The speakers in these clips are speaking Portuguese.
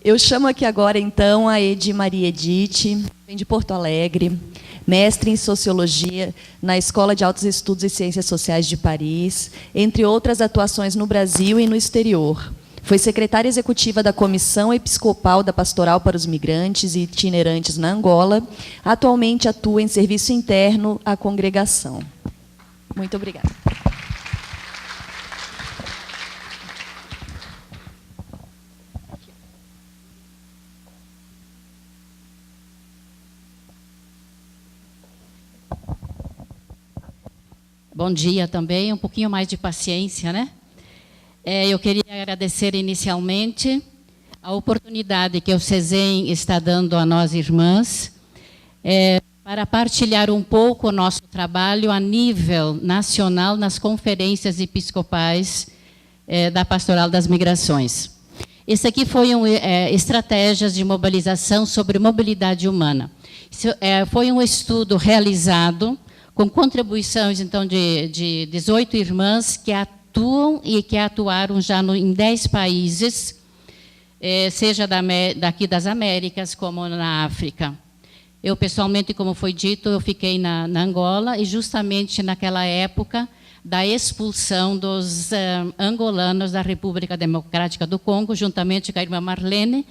Eu chamo aqui agora, então, a Maria Edith, vem de Porto Alegre, mestre em Sociologia na Escola de Altos Estudos e Ciências Sociais de Paris, entre outras atuações no Brasil e no exterior. Foi secretária executiva da Comissão Episcopal da Pastoral para os Migrantes e Itinerantes na Angola. Atualmente atua em serviço interno à congregação. Muito obrigada. Bom dia também, um pouquinho mais de paciência, né? Eu queria agradecer inicialmente a oportunidade que o CESEM está dando a nós irmãs para partilhar um pouco o nosso trabalho a nível nacional nas conferências episcopais da Pastoral das Migrações. Esse aqui foi estratégias de mobilização sobre mobilidade humana. Foi um estudo realizado com contribuições, então, de 18 irmãs que atuam e que atuaram já em 10 países, seja daqui das Américas, como na África. Eu, pessoalmente, como foi dito, eu fiquei na Angola, e justamente naquela época da expulsão dos angolanos da República Democrática do Congo, juntamente com a irmã Marlene,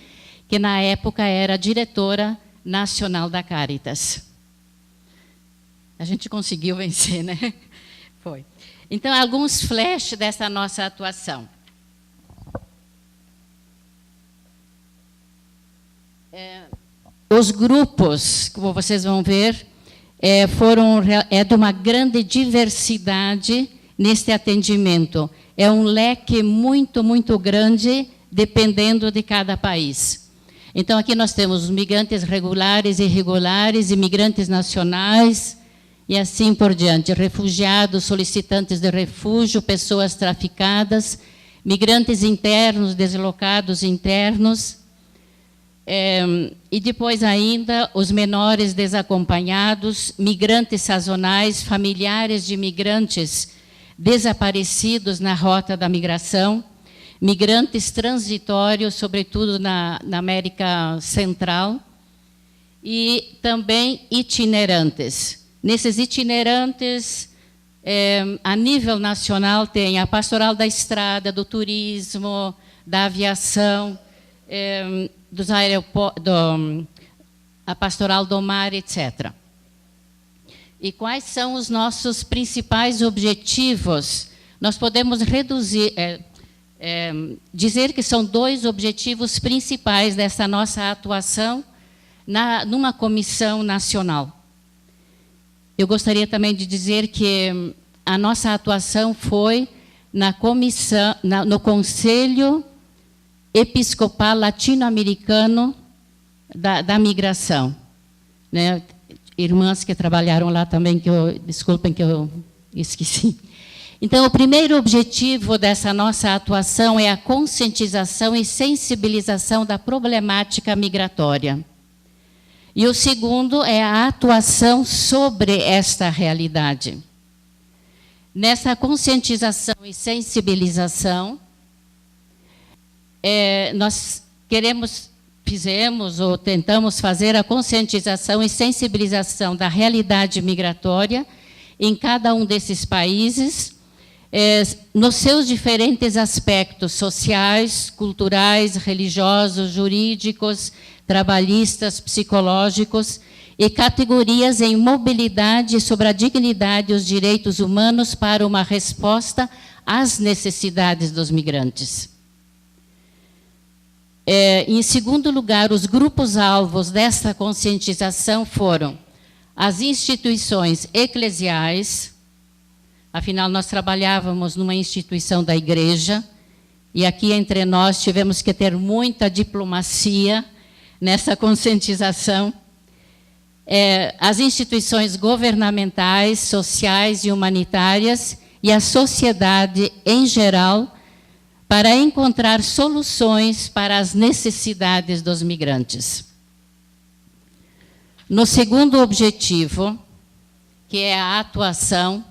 que na época era diretora nacional da Caritas. A gente conseguiu vencer, né? Foi. Então, alguns flashes dessa nossa atuação. Os grupos, como vocês vão ver, de uma grande diversidade neste atendimento. É um leque muito, muito grande, dependendo de cada país. Então, aqui nós temos os migrantes regulares e irregulares, imigrantes nacionais, e assim por diante, refugiados, solicitantes de refúgio, pessoas traficadas, migrantes internos, deslocados internos, e depois ainda os menores desacompanhados, migrantes sazonais, familiares de migrantes desaparecidos na rota da migração, migrantes transitórios, sobretudo na América Central, e também itinerantes. Nesses itinerantes, a nível nacional, tem a pastoral da estrada, do turismo, da aviação, dos aeroportos, a pastoral do mar, etc. E quais são os nossos principais objetivos? Nós podemos dizer que são 2 objetivos principais dessa nossa atuação numa comissão nacional. Eu gostaria também de dizer que a nossa atuação foi no Conselho Episcopal Latino-Americano da Migração, né? Irmãs que trabalharam lá também, desculpem que eu esqueci. Então, o primeiro objetivo dessa nossa atuação é a conscientização e sensibilização da problemática migratória. E o segundo é a atuação sobre esta realidade. Nessa conscientização e sensibilização, nós fizemos ou tentamos fazer a conscientização e sensibilização da realidade migratória em cada um desses países, nos seus diferentes aspectos sociais, culturais, religiosos, jurídicos, trabalhistas, psicológicos e categorias em mobilidade sobre a dignidade e os direitos humanos para uma resposta às necessidades dos migrantes. Em segundo lugar, os grupos-alvos dessa conscientização foram as instituições eclesiais. Afinal, nós trabalhávamos numa instituição da igreja, e aqui entre nós tivemos que ter muita diplomacia nessa conscientização. As instituições governamentais, sociais e humanitárias, e a sociedade em geral, para encontrar soluções para as necessidades dos migrantes. No segundo objetivo, que é a atuação,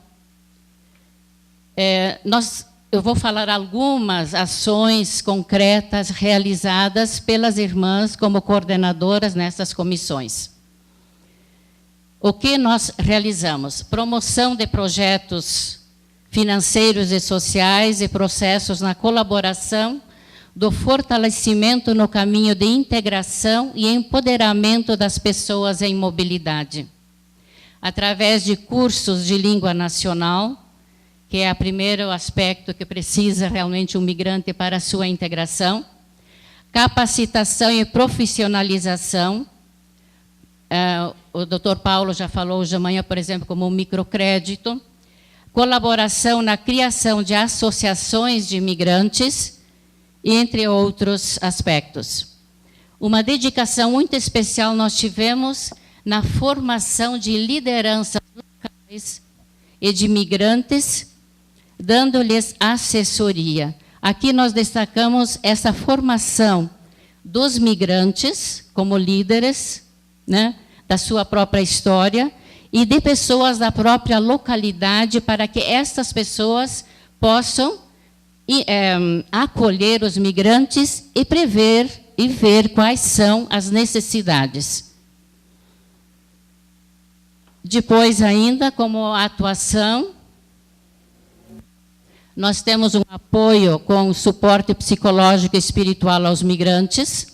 nós eu vou falar algumas ações concretas realizadas pelas irmãs como coordenadoras nessas comissões. O que nós realizamos? Promoção de projetos financeiros e sociais e processos na colaboração do fortalecimento no caminho de integração e empoderamento das pessoas em mobilidade, através de cursos de língua nacional, que é o primeiro aspecto que precisa realmente um migrante para a sua integração, capacitação e profissionalização. O doutor Paulo já falou hoje de manhã, por exemplo, como um microcrédito, colaboração na criação de associações de imigrantes, entre outros aspectos. Uma dedicação muito especial nós tivemos na formação de lideranças locais e de migrantes, dando-lhes assessoria. Aqui nós destacamos essa formação dos migrantes como líderes, né, da sua própria história e de pessoas da própria localidade, para que essas pessoas possam acolher os migrantes e prever e ver quais são as necessidades. Depois ainda, como atuação, nós temos um apoio com suporte psicológico e espiritual aos migrantes,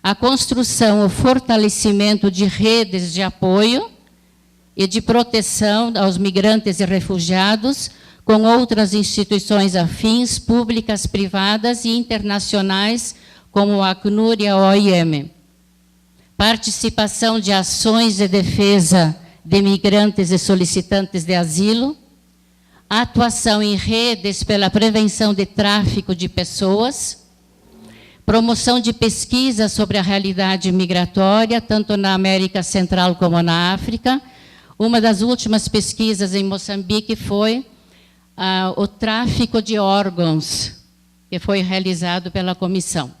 a construção, o fortalecimento de redes de apoio e de proteção aos migrantes e refugiados, com outras instituições afins, públicas, privadas e internacionais, como a ACNUR e a OIM. Participação de ações de defesa de migrantes e solicitantes de asilo, atuação em redes pela prevenção de tráfico de pessoas, promoção de pesquisa sobre a realidade migratória, tanto na América Central como na África. Uma das últimas pesquisas em Moçambique foi o tráfico de órgãos, que foi realizado pela comissão.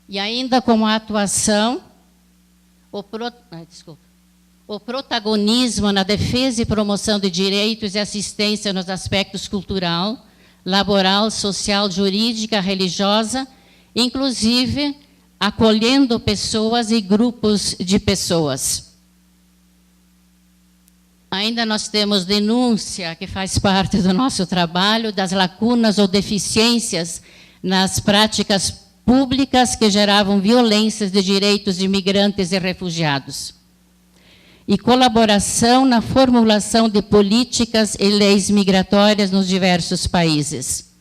E ainda como atuação, o protagonismo na defesa e promoção de direitos e assistência nos aspectos cultural, laboral, social, jurídica, religiosa, inclusive acolhendo pessoas e grupos de pessoas. Ainda nós temos denúncia, que faz parte do nosso trabalho, das lacunas ou deficiências nas práticas públicas que geravam violências de direitos de imigrantes e refugiados. E colaboração na formulação de políticas e leis migratórias nos diversos países.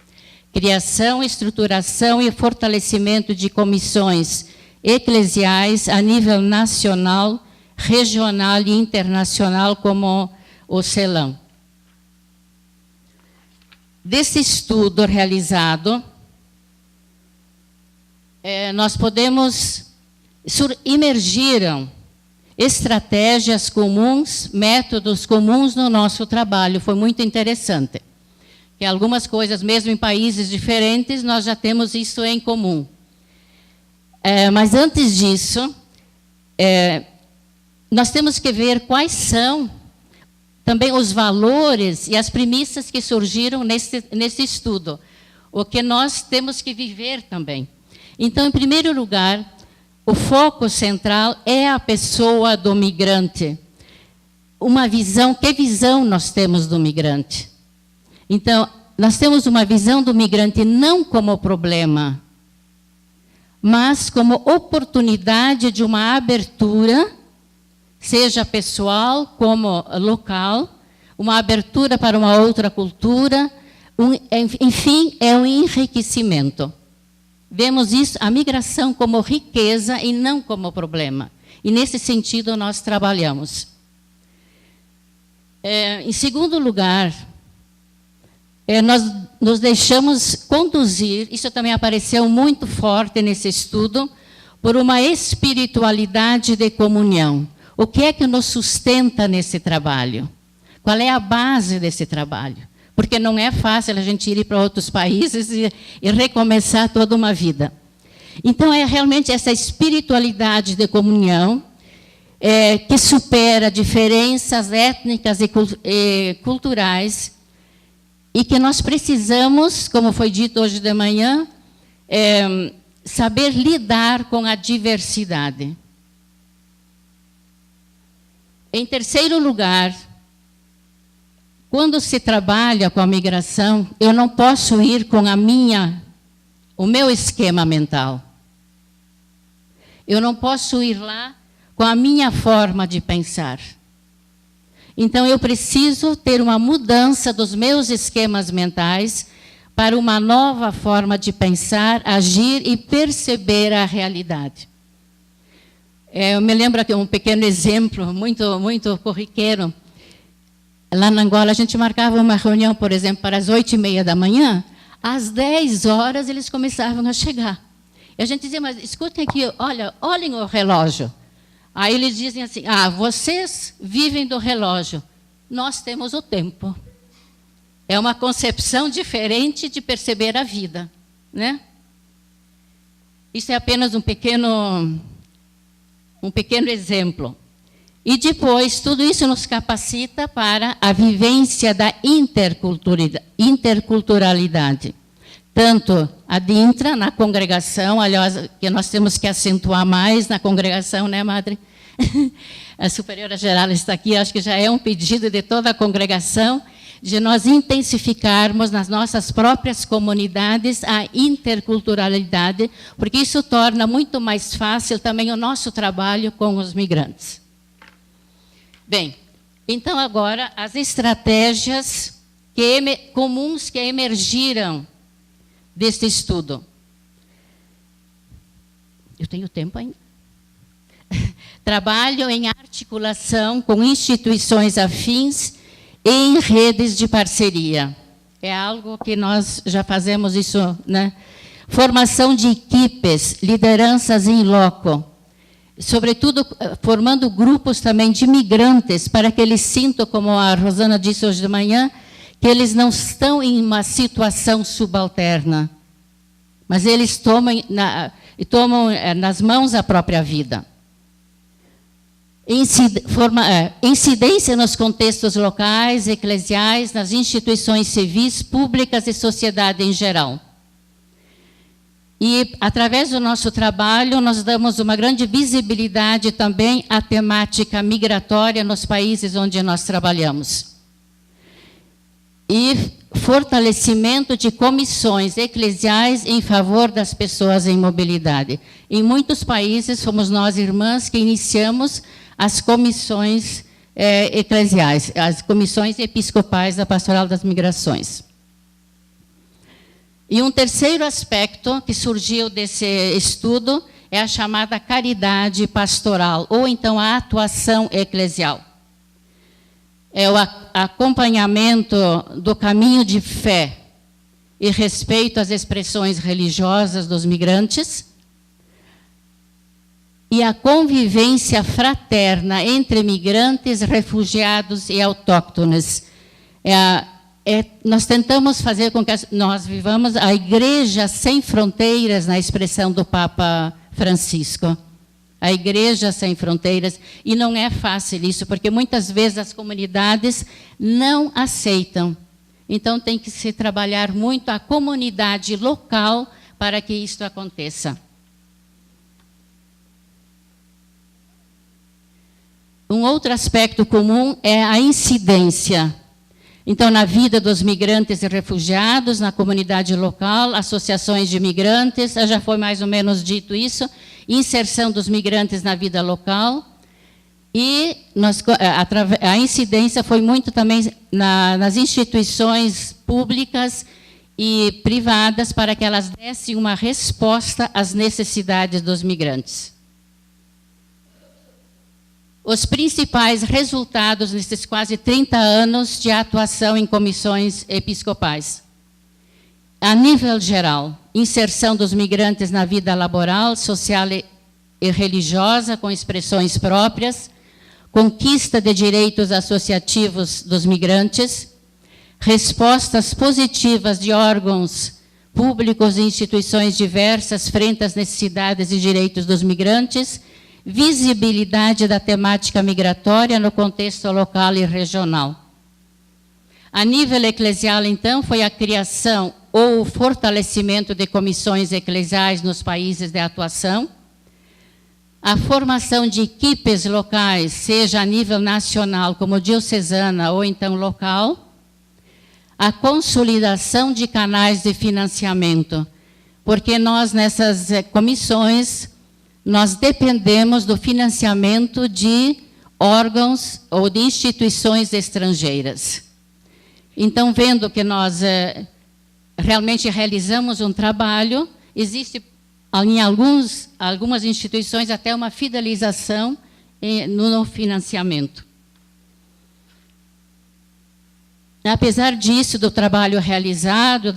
Criação, estruturação e fortalecimento de comissões eclesiais a nível nacional, regional e internacional, como o CELAM. Desse estudo realizado, nós emergiram estratégias comuns, métodos comuns no nosso trabalho. Foi muito interessante. Que algumas coisas, mesmo em países diferentes, nós já temos isso em comum. Mas antes disso, nós temos que ver quais são também os valores e as premissas que surgiram nesse estudo. O que nós temos que viver também. Então, em primeiro lugar, o foco central é a pessoa do migrante. Que visão nós temos do migrante? Então, nós temos uma visão do migrante não como problema, mas como oportunidade de uma abertura, seja pessoal como local, uma abertura para uma outra cultura, enfim, é um enriquecimento. Vemos isso, a migração como riqueza e não como problema. E nesse sentido nós trabalhamos. Em segundo lugar, nós nos deixamos conduzir, isso também apareceu muito forte nesse estudo, por uma espiritualidade de comunhão. O que é que nos sustenta nesse trabalho? Qual é a base desse trabalho? Porque não é fácil a gente ir para outros países e recomeçar toda uma vida. Então, é realmente essa espiritualidade de comunhão que supera diferenças étnicas e culturais e que nós precisamos, como foi dito hoje de manhã, saber lidar com a diversidade. Em terceiro lugar, quando se trabalha com a migração, eu não posso ir com o meu esquema mental. Eu não posso ir lá com a minha forma de pensar. Então, eu preciso ter uma mudança dos meus esquemas mentais para uma nova forma de pensar, agir e perceber a realidade. Eu me lembro aqui um pequeno exemplo, muito corriqueiro. Lá na Angola, a gente marcava uma reunião, por exemplo, para as 8h30 da manhã. Às 10 horas, eles começavam a chegar. E a gente dizia, mas escutem aqui, olhem o relógio. Aí eles dizem assim, vocês vivem do relógio, nós temos o tempo. É uma concepção diferente de perceber a vida, né? Isso é apenas um pequeno exemplo. E depois, tudo isso nos capacita para a vivência da interculturalidade. Tanto adintra na congregação, aliás, que nós temos que acentuar mais na congregação, né, Madre? A superiora geral está aqui, acho que já é um pedido de toda a congregação, de nós intensificarmos nas nossas próprias comunidades a interculturalidade, porque isso torna muito mais fácil também o nosso trabalho com os migrantes. Bem, então agora as estratégias comuns que emergiram deste estudo. Eu tenho tempo ainda? Trabalho em articulação com instituições afins e em redes de parceria. É algo que nós já fazemos isso, né? Formação de equipes, lideranças em loco. Sobretudo, formando grupos também de migrantes, para que eles sintam, como a Rosana disse hoje de manhã, que eles não estão em uma situação subalterna, mas eles tomam nas mãos a própria vida. Incidência nos contextos locais, eclesiais, nas instituições civis, públicas e sociedade em geral. E, através do nosso trabalho, nós damos uma grande visibilidade também à temática migratória nos países onde nós trabalhamos. E fortalecimento de comissões eclesiais em favor das pessoas em mobilidade. Em muitos países, fomos nós, irmãs, que iniciamos as comissões eclesiais, as comissões episcopais da Pastoral das Migrações. E um terceiro aspecto que surgiu desse estudo é a chamada caridade pastoral, ou então a atuação eclesial. É o acompanhamento do caminho de fé e respeito às expressões religiosas dos migrantes e a convivência fraterna entre migrantes, refugiados e autóctones. Nós tentamos fazer com que nós vivamos a igreja sem fronteiras, na expressão do Papa Francisco. A igreja sem fronteiras, e não é fácil isso, porque muitas vezes as comunidades não aceitam. Então tem que se trabalhar muito a comunidade local para que isto aconteça. Um outro aspecto comum é a incidência. Então, na vida dos migrantes e refugiados, na comunidade local, associações de migrantes, já foi mais ou menos dito isso, inserção dos migrantes na vida local, e a incidência foi muito também nas instituições públicas e privadas para que elas dessem uma resposta às necessidades dos migrantes. Os principais resultados nesses quase 30 anos de atuação em comissões episcopais. A nível geral, inserção dos migrantes na vida laboral, social e religiosa, com expressões próprias, conquista de direitos associativos dos migrantes, respostas positivas de órgãos públicos e instituições diversas frente às necessidades e direitos dos migrantes, visibilidade da temática migratória no contexto local e regional. A nível eclesial, então, foi a criação ou o fortalecimento de comissões eclesiais nos países de atuação, a formação de equipes locais, seja a nível nacional, como diocesana, ou então local, a consolidação de canais de financiamento, porque nós, nessas comissões, nós dependemos do financiamento de órgãos ou de instituições estrangeiras. Então, vendo que nós realmente realizamos um trabalho, existe em algumas instituições até uma fidelização no financiamento. Apesar disso, do trabalho realizado,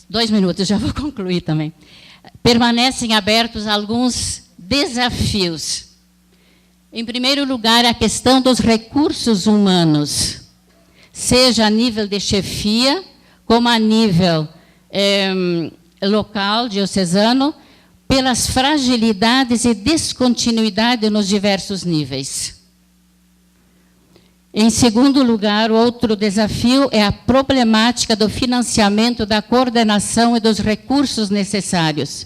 2 minutos, já vou concluir também, permanecem abertos alguns desafios. Em primeiro lugar, a questão dos recursos humanos, seja a nível de chefia, como a nível local, diocesano, pelas fragilidades e descontinuidade nos diversos níveis. Em segundo lugar, outro desafio é a problemática do financiamento, da coordenação e dos recursos necessários,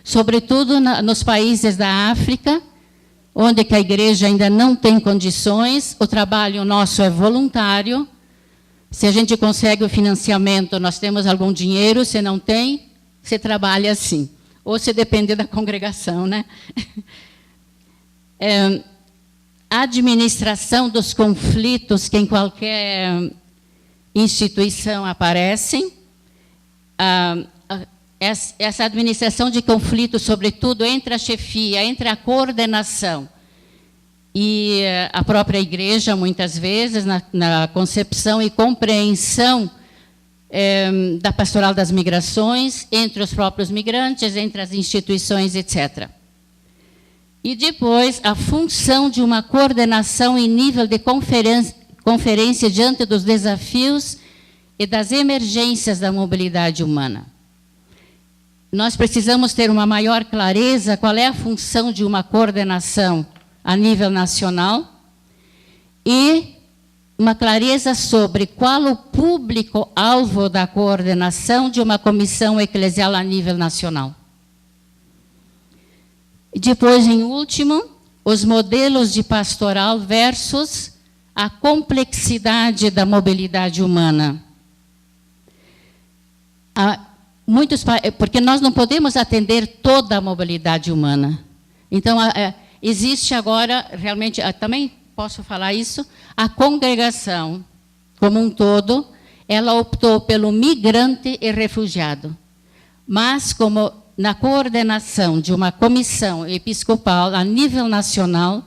sobretudo nos países da África, onde que a igreja ainda não tem condições, o trabalho nosso é voluntário. Se a gente consegue o financiamento, nós temos algum dinheiro, se não tem, você trabalha assim. Ou se depende da congregação, né? A administração dos conflitos que em qualquer instituição aparecem, essa administração de conflitos, sobretudo entre a chefia, entre a coordenação e a própria igreja, muitas vezes, na concepção e compreensão da pastoral das migrações, entre os próprios migrantes, entre as instituições, etc. E depois, a função de uma coordenação em nível de conferência diante dos desafios e das emergências da mobilidade humana. Nós precisamos ter uma maior clareza qual é a função de uma coordenação a nível nacional e uma clareza sobre qual o público-alvo da coordenação de uma comissão eclesial a nível nacional. E depois, em último, os modelos de pastoral versus a complexidade da mobilidade humana. Porque nós não podemos atender toda a mobilidade humana. Então, existe agora, realmente, também posso falar isso, a congregação, como um todo, ela optou pelo migrante e refugiado. Mas, como na coordenação de uma comissão episcopal a nível nacional,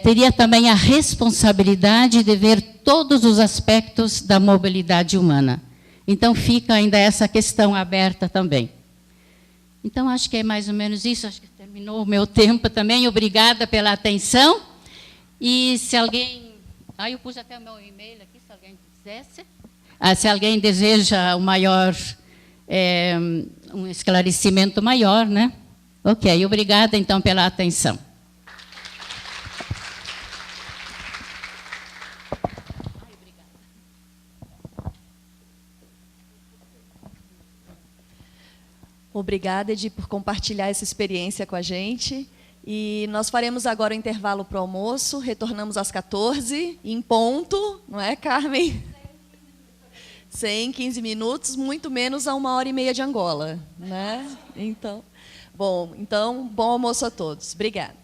teria também a responsabilidade de ver todos os aspectos da mobilidade humana. Então, fica ainda essa questão aberta também. Então, acho que é mais ou menos isso. Acho que terminou o meu tempo também. Obrigada pela atenção. E se alguém... eu pus até o meu e-mail aqui, se alguém quisesse. Se alguém deseja um maior... um esclarecimento maior, né? Ok, obrigada, então, pela atenção. Obrigada, Edi, por compartilhar essa experiência com a gente. E nós faremos agora o intervalo para o almoço, retornamos às 14, em ponto, não é, Carmen? 15 minutos, muito menos a 1h30 de Angola, né? Então, bom almoço a todos. Obrigada.